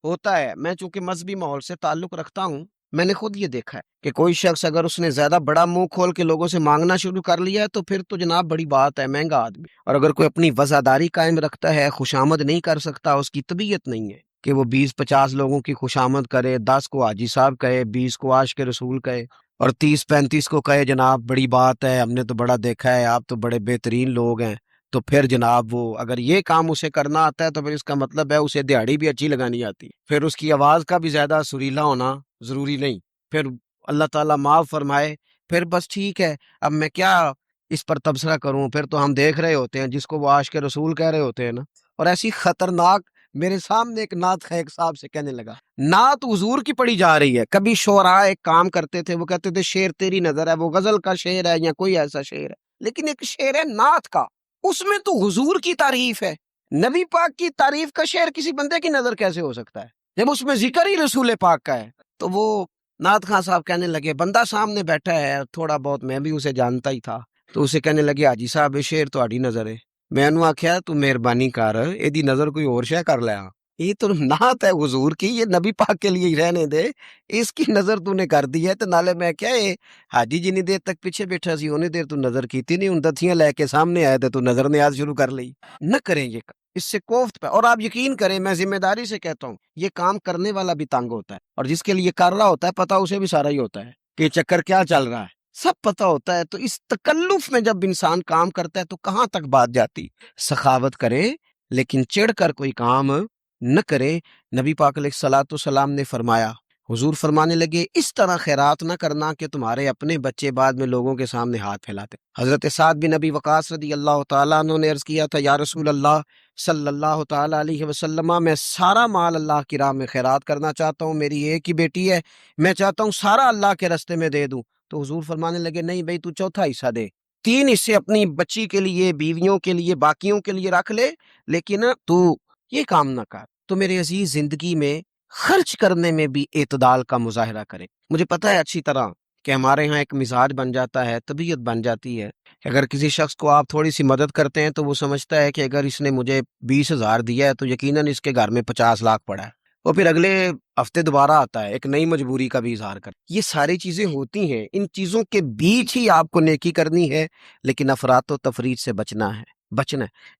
ہوتا ہے۔ میں چونکہ مذہبی ماحول سے تعلق رکھتا ہوں، میں نے خود یہ دیکھا ہے کہ کوئی شخص اگر اس نے زیادہ بڑا منہ کھول کے لوگوں سے مانگنا شروع کر لیا ہے تو پھر تو جناب بڑی بات ہے، مہنگا آدمی۔ اور اگر کوئی اپنی وفاداری قائم رکھتا ہے، خوشامد نہیں کر سکتا، اس کی طبیعت نہیں ہے کہ وہ 20-50 لوگوں کی خوشامد کرے، 10 کو حاجی صاحب کہے، 20 کو عاشق رسول کہے، اور 30-35 کو کہے جناب بڑی بات ہے، ہم نے تو بڑا دیکھا ہے، آپ تو بڑے بہترین لوگ ہیں، تو پھر جناب وہ اگر یہ کام اسے کرنا آتا ہے تو پھر اس کا مطلب ہے اسے دہاڑی بھی اچھی لگانی آتی ہے، پھر اس کی آواز کا بھی زیادہ سریلا ہونا ضروری نہیں، پھر اللہ تعالیٰ معاف فرمائے، پھر بس ٹھیک ہے۔ اب میں کیا اس پر تبصرہ کروں، پھر تو ہم دیکھ رہے ہوتے ہیں جس کو وہ عاشق رسول کہہ رہے ہوتے ہیں نا، اور ایسی خطرناک، میرے سامنے ایک نعت خیق صاحب سے کہنے لگا، نعت حضور کی پڑھی جا رہی ہے۔ کبھی شعراء ایک کام کرتے تھے، وہ کہتے تھے شعر تیری نظر ہے، وہ غزل کا شعر ہے یا کوئی ایسا شعر ہے، لیکن ایک شعر ہے نعت کا، اس میں تو حضور کی تعریف ہے، نبی پاک کی تعریف کا شعر کسی بندے کی نظر کیسے ہو سکتا ہے جب اس میں ذکر ہی رسول پاک کا ہے؟ تو وہ نعت خان صاحب کہنے لگے، بندہ سامنے بیٹھا ہے، تھوڑا بہت میں بھی اسے جانتا ہی تھا، تو اسے کہنے لگے حاجی صاحب یہ شعر تہاڈی نظر ہے۔ میں انہوں آخیا تو مہربانی کر ایدی نظر کوئی اور شے کر لیا، یہ تو نعت ہے حضور کی، یہ نبی پاک کے لیے ہی رہنے دے، اس کی نظر تو نے کر دی ہے۔ تو نالے میں کیا ہے حاجی جنی دیر تک پیچھے بیٹھا سی اونی دیر تو نظر کیتی نہیں، ان دتھیاں لے کے سامنے آئے تھے تو نظر نیاز شروع کر لی۔ نہ کریں یہ کام، اس سے کوفت پہ، اور آپ یقین کریں میں ذمہ داری سے کہتا ہوں یہ کام کرنے والا بھی تنگ ہوتا ہے، اور جس کے لیے کر رہا ہوتا ہے پتہ اسے بھی سارا ہی ہوتا ہے کہ یہ چکر کیا چل رہا ہے، سب پتہ ہوتا ہے۔ تو اس تکلف میں جب انسان کام کرتا ہے تو کہاں تک بات جاتی؟ سخاوت کرے لیکن چڑھ کر کوئی کام نہ کرے۔ نبی پاک علیہ الصلوۃ والسلام نے فرمایا، حضور فرمانے لگے اس طرح خیرات نہ کرنا کہ تمہارے اپنے بچے بعد میں لوگوں کے سامنے ہاتھ پھیلاتے۔ حضرت سعد بن ابی وقاص رضی اللہ تعالیٰ عنہ نے عرض کیا تھا، یا رسول اللہ صلی اللہ تعالیٰ علیہ وسلم، میں سارا مال اللہ کی راہ میں خیرات کرنا چاہتا ہوں، میری ایک ہی بیٹی ہے، میں چاہتا ہوں سارا اللہ کے راستے میں دے دوں۔ تو حضور فرمانے لگے نہیں بھائی، تو چوتھا حصہ دے، 3 حصے اپنی بچی کے لیے، بیویوں کے لیے، باقیوں کے لیے رکھ لے، لیکن تو یہ کام نہ کر۔ تو میرے عزیز زندگی میں خرچ کرنے میں بھی اعتدال کا مظاہرہ کریں۔ مجھے پتہ ہے اچھی طرح کہ ہمارے ہاں ایک مزاج بن جاتا ہے، طبیعت بن جاتی ہے کہ اگر کسی شخص کو آپ تھوڑی سی مدد کرتے ہیں تو وہ سمجھتا ہے کہ اگر اس نے مجھے 20,000 دیا ہے تو یقیناً اس کے گھر میں 50 لاکھ پڑا ہے، وہ پھر اگلے ہفتے دوبارہ آتا ہے ایک نئی مجبوری کا بھی اظہار کر۔ یہ ساری چیزیں ہوتی ہیں، ان چیزوں کے بیچ ہی آپ کو نیکی کرنی ہے، لیکن افراط و تفریط سے بچنا ہے۔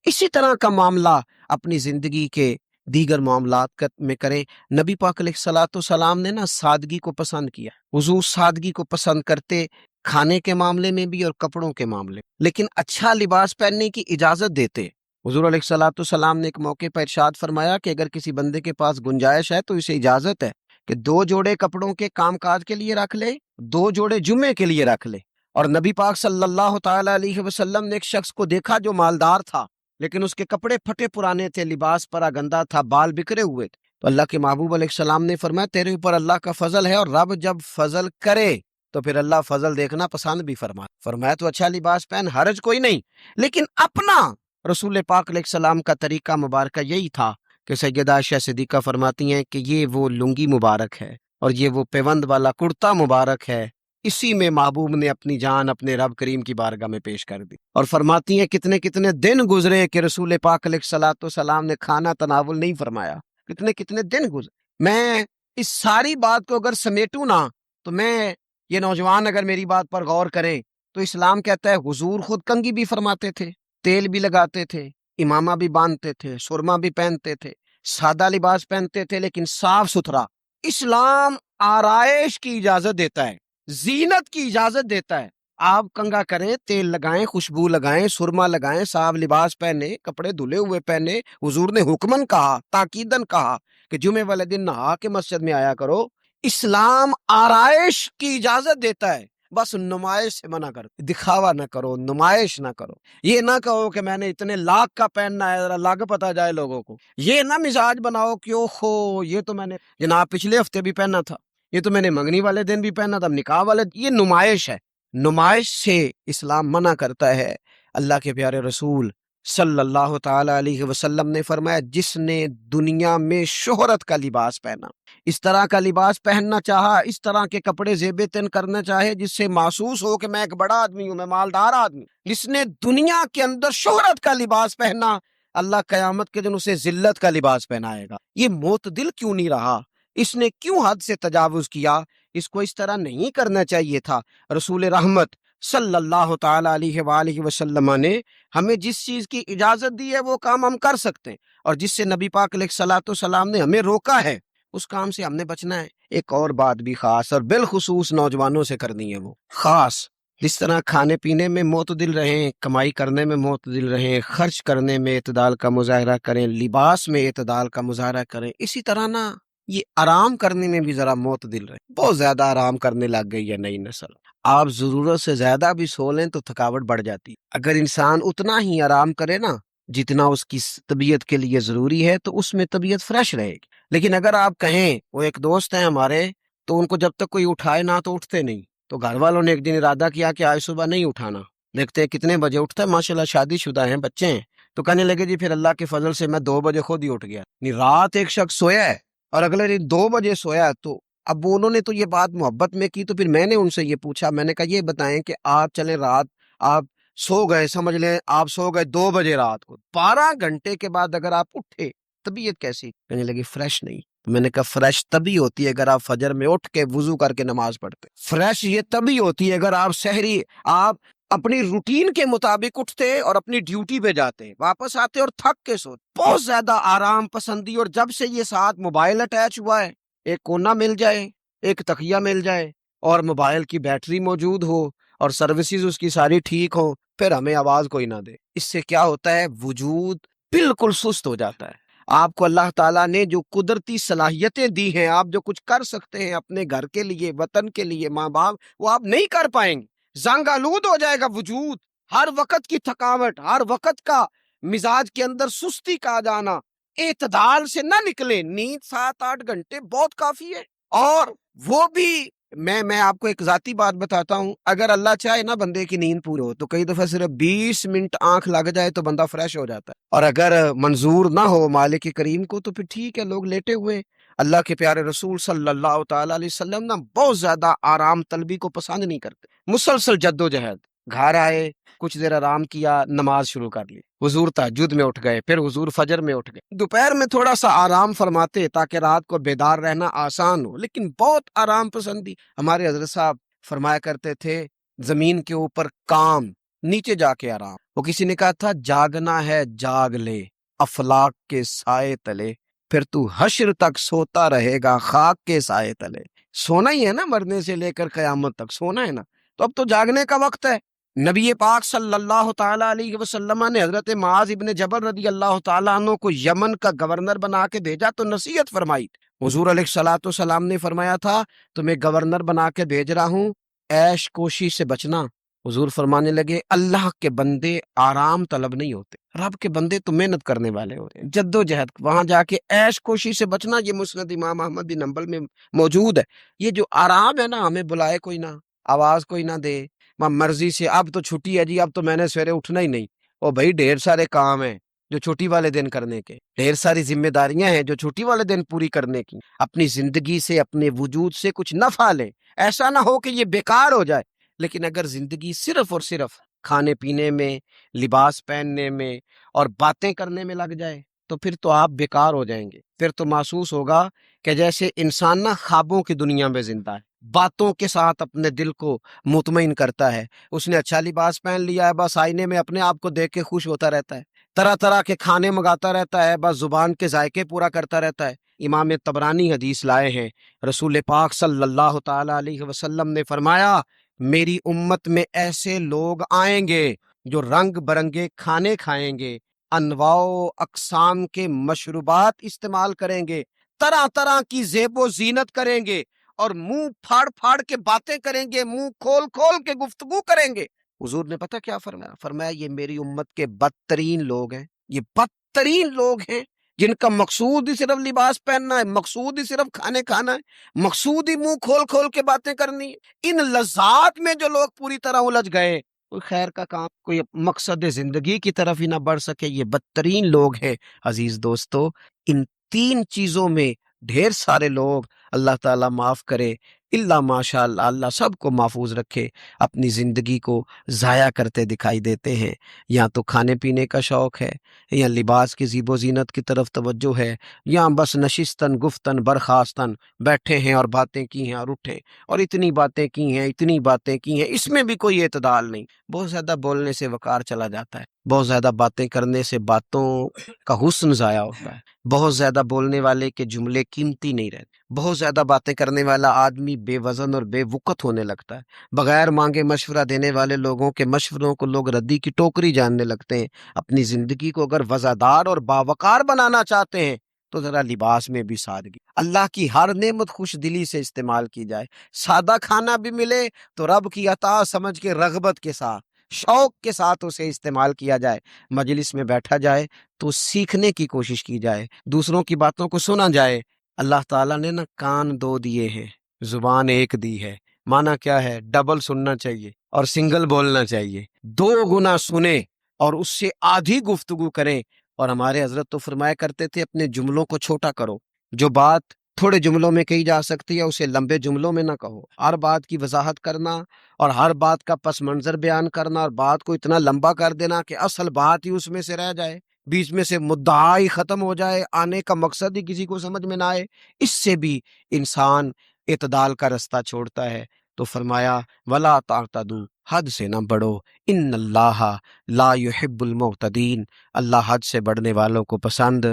اسی طرح کا معاملہ اپنی زندگی کے دیگر معاملات میں کریں۔ نبی پاک علیہ الصلوۃ والسلام نے نا سادگی کو پسند کیا، حضور سادگی کو پسند کرتے، کھانے کے معاملے میں بھی اور کپڑوں کے معاملے میں، لیکن اچھا لباس پہننے کی اجازت دیتے۔ حضور علیہ الصلوۃ والسلام نے ایک موقع پر ارشاد فرمایا کہ اگر کسی بندے کے پاس گنجائش ہے تو اسے اجازت ہے کہ 2 جوڑے کپڑوں کے کام کاج کے لیے رکھ لے، 2 جوڑے جمعے کے لیے رکھ لے۔ اور نبی پاک صلی اللہ تعالی علیہ وسلم نے ایک شخص کو دیکھا جو مالدار تھا، لیکن اس کے کپڑے پھٹے پرانے تھے، لباس پرا گندا تھا، بال بکھرے ہوئے تھے۔ تو اللہ کے محبوب علیہ السلام نے فرمایا تیرے اوپر اللہ کا فضل ہے، اور رب جب فضل کرے تو پھر اللہ فضل دیکھنا پسند بھی فرمایا تو اچھا لباس پہن، حرج کوئی نہیں، لیکن اپنا رسول پاک علیہ السلام کا طریقہ مبارکہ یہی تھا کہ سیدہ عائشہ صدیقہ فرماتی ہیں کہ یہ وہ لنگی مبارک ہے اور یہ وہ پیوند والا کرتا مبارک ہے، اسی میں محبوب نے اپنی جان اپنے رب کریم کی بارگاہ میں پیش کر دی۔ اور فرماتی ہیں کتنے کتنے دن گزرے کہ رسول پاک علیہ الصلوۃ والسلام نے کھانا تناول نہیں فرمایا، کتنے کتنے دن گزرے۔ میں اس ساری بات کو اگر سمیٹوں نا تو میں یہ نوجوان اگر میری بات پر غور کریں تو اسلام کہتا ہے حضور خود کنگھی بھی فرماتے تھے، تیل بھی لگاتے تھے، امامہ بھی باندھتے تھے، سرما بھی پہنتے تھے، سادہ لباس پہنتے تھے لیکن صاف ستھرا۔ اسلام آرائش کی اجازت دیتا ہے، زینت کی اجازت دیتا ہے۔ آپ کنگھا کریں، تیل لگائیں، خوشبو لگائیں، سرما لگائیں، صاف لباس پہنے، کپڑے دھلے ہوئے پہنے۔ حضور نے حکمن کہا، تاکیدن کہا کہ جمعے والے دن نہا کے مسجد میں آیا کرو۔ اسلام آرائش کی اجازت دیتا ہے، بس نمائش سے منع کر، دکھاوا نہ کرو، نمائش نہ کرو۔ یہ نہ کہو کہ میں نے اتنے لاکھ کا پہننا ہے، ذرا لگ پتا جائے لوگوں کو۔ یہ نہ مزاج بناؤ کہ اوہو یہ تو میں نے جناب پچھلے ہفتے بھی پہنا تھا، یہ تو میں نے منگنی والے دن بھی پہنا تھا، نکاح والے، یہ نمائش ہے۔ نمائش سے اسلام منع کرتا ہے۔ اللہ کے پیارے رسول صلی اللہ تعالی علیہ وسلم نے فرمایا جس نے دنیا میں شہرت کا لباس پہنا، اس طرح کا لباس پہننا چاہا، اس طرح کے کپڑے زیب تن کرنا چاہے جس سے محسوس ہو کہ میں ایک بڑا آدمی ہوں، میں مالدار آدمی، جس نے دنیا کے اندر شہرت کا لباس پہنا، اللہ قیامت کے دن اسے ذلت کا لباس پہنائے گا۔ یہ معتدل کیوں نہیں رہا؟ اس نے کیوں حد سے تجاوز کیا؟ اس کو اس طرح نہیں کرنا چاہیے تھا۔ رسول رحمت صلی اللہ تعالی علیہ وآلہ وسلم نے ہمیں جس چیز کی اجازت دی ہے وہ کام ہم کر سکتے ہیں، اور جس سے نبی پاک علیہ الصلوۃ والسلام نے ہمیں روکا ہے اس کام سے ہم نے بچنا ہے۔ ایک اور بات بھی خاص اور بالخصوص نوجوانوں سے کرنی ہے، وہ خاص جس طرح کھانے پینے میں معتدل رہیں، کمائی کرنے میں معتدل رہیں، خرچ کرنے میں اعتدال کا مظاہرہ کریں، لباس میں اعتدال کا مظاہرہ کریں، اسی طرح نا یہ آرام کرنے میں بھی ذرا معتدل رہیں۔ بہت زیادہ آرام کرنے لگ گئی ہے نئی نسل، آپ ضرورت سے زیادہ بھی سو لیں تو تھکاوٹ بڑھ جاتی۔ اگر انسان اتنا ہی آرام کرے نا جتنا اس کی طبیعت کے لیے ضروری ہے تو اس میں طبیعت فریش رہے گی۔ لیکن اگر آپ کہیں، وہ ایک دوست ہیں ہمارے، تو ان کو جب تک کوئی اٹھائے نہ تو اٹھتے نہیں، تو گھر والوں نے ایک دن ارادہ کیا کہ آج صبح نہیں اٹھانا، دیکھتے ہیں کتنے بجے اٹھتا ہے، ماشاءاللہ شادی شدہ ہیں، بچے ہیں، تو کہنے لگے جی پھر اللہ کے فضل سے میں 2 بجے خود ہی اٹھ گیا۔ رات ایک شخص سویا ہے اور اگلے دن 2 بجے سویا ہے۔ تو اب انہوں نے تو یہ بات محبت میں کی، تو پھر میں نے ان سے یہ پوچھا، میں نے کہا یہ بتائیں کہ آپ چلیں رات آپ سو گئے، سمجھ لیں آپ سو گئے 2 بجے رات کو، 12 گھنٹے کے بعد اگر آپ اٹھے طبیعت کیسی؟ کہنے لگی فریش نہیں۔ تو میں نے کہا فریش تبھی ہوتی ہے اگر آپ فجر میں اٹھ کے وضو کر کے نماز پڑھتے، فریش یہ تبھی ہوتی ہے اگر آپ سحری آپ اپنی روٹین کے مطابق اٹھتے اور اپنی ڈیوٹی پہ جاتے، واپس آتے اور تھک کے سوتے۔ بہت زیادہ آرام پسندی، اور جب سے یہ ساتھ موبائل اٹیچ ہوا ہے، ایک کونا مل جائے، ایک تکیہ مل جائے اور موبائل کی بیٹری موجود ہو اور سروسز اس کی ساری ٹھیک ہو، پھر ہمیں آواز کوئی نہ دے۔ اس سے کیا ہوتا ہے؟ وجود بالکل سست ہو جاتا ہے۔ آپ کو اللہ تعالیٰ نے جو قدرتی صلاحیتیں دی ہیں، آپ جو کچھ کر سکتے ہیں اپنے گھر کے لیے، وطن کے لیے، ماں باپ، وہ آپ نہیں کر پائیں گے۔ زنگ آلود ہو جائے گا وجود، ہر وقت کی تھکاوٹ، ہر وقت کا مزاج کے اندر سستی کا آ جانا، اعتدال سے نہ نکلے۔ نیند 7-8 گھنٹے بہت کافی ہے، اور وہ بھی میں آپ کو ایک ذاتی بات بتاتا ہوں، اگر اللہ چاہے نا بندے کی نیند پوری ہو تو کئی دفعہ صرف 20 منٹ آنکھ لگ جائے تو بندہ فریش ہو جاتا ہے، اور اگر منظور نہ ہو مالک کریم کو تو پھر ٹھیک ہے، لوگ لیٹے ہوئے۔ اللہ کے پیارے رسول صلی اللہ تعالی علیہ وسلم نا بہت زیادہ آرام طلبی کو پسند نہیں کرتے، مسلسل جد و جہد۔ گھر آئے، کچھ دیر آرام کیا، نماز شروع کر لی، حضور تہجد میں اٹھ گئے، پھر حضور فجر میں اٹھ گئے، دوپہر میں تھوڑا سا آرام فرماتے تاکہ رات کو بیدار رہنا آسان ہو، لیکن بہت آرام پسندی۔ ہمارے حضرت صاحب فرمایا کرتے تھے زمین کے اوپر کام، نیچے جا کے آرام۔ وہ کسی نے کہا تھا جاگنا ہے جاگ لے افلاک کے سائے تلے، پھر تو حشر تک سوتا رہے گا خاک کے سائے تلے۔ سونا ہی ہے نا، مرنے سے لے کر قیامت تک سونا ہے نا۔ تو اب تو جاگنے کا وقت ہے۔ نبی پاک صلی اللہ تعالیٰ علیہ وسلم نے حضرت معاذ ابن جبل رضی اللہ تعالیٰ عنہ کو یمن کا گورنر بنا کے بھیجا تو نصیحت فرمائی۔ حضور علیہ الصلوۃ والسلام نے فرمایا تھا تمہیں گورنر بنا کے بھیج رہا ہوں، عیش کوشی سے بچنا۔ حضور فرمانے لگے اللہ کے بندے آرام طلب نہیں ہوتے، رب کے بندے تو محنت کرنے والے ہوتے ہیں، جد و جہد، وہاں جا کے عیش کوشی سے بچنا۔ یہ مسند امام احمد بن حنبل میں موجود ہے۔ یہ جو آرام ہے نا، ہمیں بلائے کوئی نہ، آواز کوئی نہ دے، مرضی سے اب تو چھٹی ہے جی، اب تو میں نے سویرے اٹھنا ہی نہیں، اور بھائی ڈھیر سارے کام ہیں جو چھٹی والے دن کرنے کے، ڈھیر ساری ذمہ داریاں ہیں جو چھٹی والے دن پوری کرنے کی۔ اپنی زندگی سے، اپنے وجود سے کچھ نفع لیں، ایسا نہ ہو کہ یہ بیکار ہو جائے۔ لیکن اگر زندگی صرف اور صرف کھانے پینے میں، لباس پہننے میں اور باتیں کرنے میں لگ جائے تو پھر تو آپ بیکار ہو جائیں گے۔ پھر تو محسوس ہوگا کہ جیسے انسان نہ خوابوں کی دنیا میں زندہ ہے، باتوں کے ساتھ اپنے دل کو مطمئن کرتا ہے۔ اس نے اچھا لباس پہن لیا ہے، بس آئینے میں اپنے آپ کو دیکھ کے خوش ہوتا رہتا ہے، طرح طرح کے کھانے منگاتا رہتا ہے، بس زبان کے ذائقے پورا کرتا رہتا ہے۔ امام طبرانی حدیث لائے ہیں، رسول پاک صلی اللہ تعالی علیہ وسلم نے فرمایا میری امت میں ایسے لوگ آئیں گے جو رنگ برنگے کھانے کھائیں گے، انواع و اقسام کے مشروبات استعمال کریں گے، طرح طرح کی زیب و زینت کریں گے، اور منہ پھاڑ پھاڑ کے باتیں کریں گے، منہ کھول کھول کے گفتگو کریں گے۔ حضور نے پتہ کیا فرمایا؟ فرمایا یہ میری امت کے بدترین لوگ ہیں، یہ بدترین لوگ ہیں جن کا مقصود ہی صرف لباس پہننا ہے، مقصود ہی صرف کھانے کھانا ہے، مقصود ہی منہ کھول کھول کے باتیں کرنی ہے۔ ان لذات میں جو لوگ پوری طرح الجھ گئے، کوئی خیر کا کام، کوئی مقصد زندگی کی طرف ہی نہ بڑھ سکے، یہ بدترین لوگ ہیں۔ عزیز دوستو، ان تین چیزوں میں ڈھیر سارے لوگ، اللہ تعالیٰ معاف کرے، اللہ ماشاء اللہ، اللہ سب کو محفوظ رکھے، اپنی زندگی کو ضائع کرتے دکھائی دیتے ہیں۔ یا تو کھانے پینے کا شوق ہے، یا لباس کی زیب و زینت کی طرف توجہ ہے، یا بس نشستن گفتن برخاستن بیٹھے ہیں اور باتیں کی ہیں اور اٹھے، اور اتنی باتیں کی ہیں، اتنی باتیں کی ہیں، اس میں بھی کوئی اعتدال نہیں۔ بہت زیادہ بولنے سے وقار چلا جاتا ہے، بہت زیادہ باتیں کرنے سے باتوں کا حسن ضائع ہوتا ہے، بہت زیادہ بولنے والے کے جملے قیمتی نہیں رہتے، بہت زیادہ باتیں کرنے والا آدمی بے وزن اور بے وقت ہونے لگتا ہے، بغیر مانگے مشورہ دینے والے لوگوں کے مشوروں کو لوگ ردی کی ٹوکری جاننے لگتے ہیں۔ اپنی زندگی کو اگر وزادار اور باوقار بنانا چاہتے ہیں تو ذرا لباس میں بھی سادگی، اللہ کی ہر نعمت خوش دلی سے استعمال کی جائے۔ سادہ کھانا بھی ملے تو رب کی عطا سمجھ کے رغبت کے ساتھ، شوق کے ساتھ اسے استعمال کیا جائے۔ مجلس میں بیٹھا جائے تو سیکھنے کی کوشش کی جائے، دوسروں کی باتوں کو سنا جائے۔ اللہ تعالیٰ نے نا کان دو دیے ہیں، زبان ایک دی ہے، معنی کیا ہے؟ ڈبل سننا چاہیے اور سنگل بولنا چاہیے، دو گنا سنیں اور اس سے آدھی گفتگو کریں۔ اور ہمارے حضرت تو فرمایا کرتے تھے اپنے جملوں کو چھوٹا کرو، جو بات تھوڑے جملوں میں کہی جا سکتی ہے اسے لمبے جملوں میں نہ کہو۔ ہر بات کی وضاحت کرنا اور ہر بات کا پس منظر بیان کرنا اور بات کو اتنا لمبا کر دینا کہ اصل بات ہی اس میں سے رہ جائے، بیچ میں سے مدعا ہی ختم ہو جائے، آنے کا مقصد ہی کسی کو سمجھ میں نہ آئے، اس سے بھی انسان اعتدال کا رستہ چھوڑتا ہے۔ تو فرمایا ولا تعتدوا، حد سے نہ بڑھو، ان اللہ لا يحب المعتدین، اللہ حد سے بڑھنے والوں کو پسند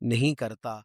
نہیں کرتا۔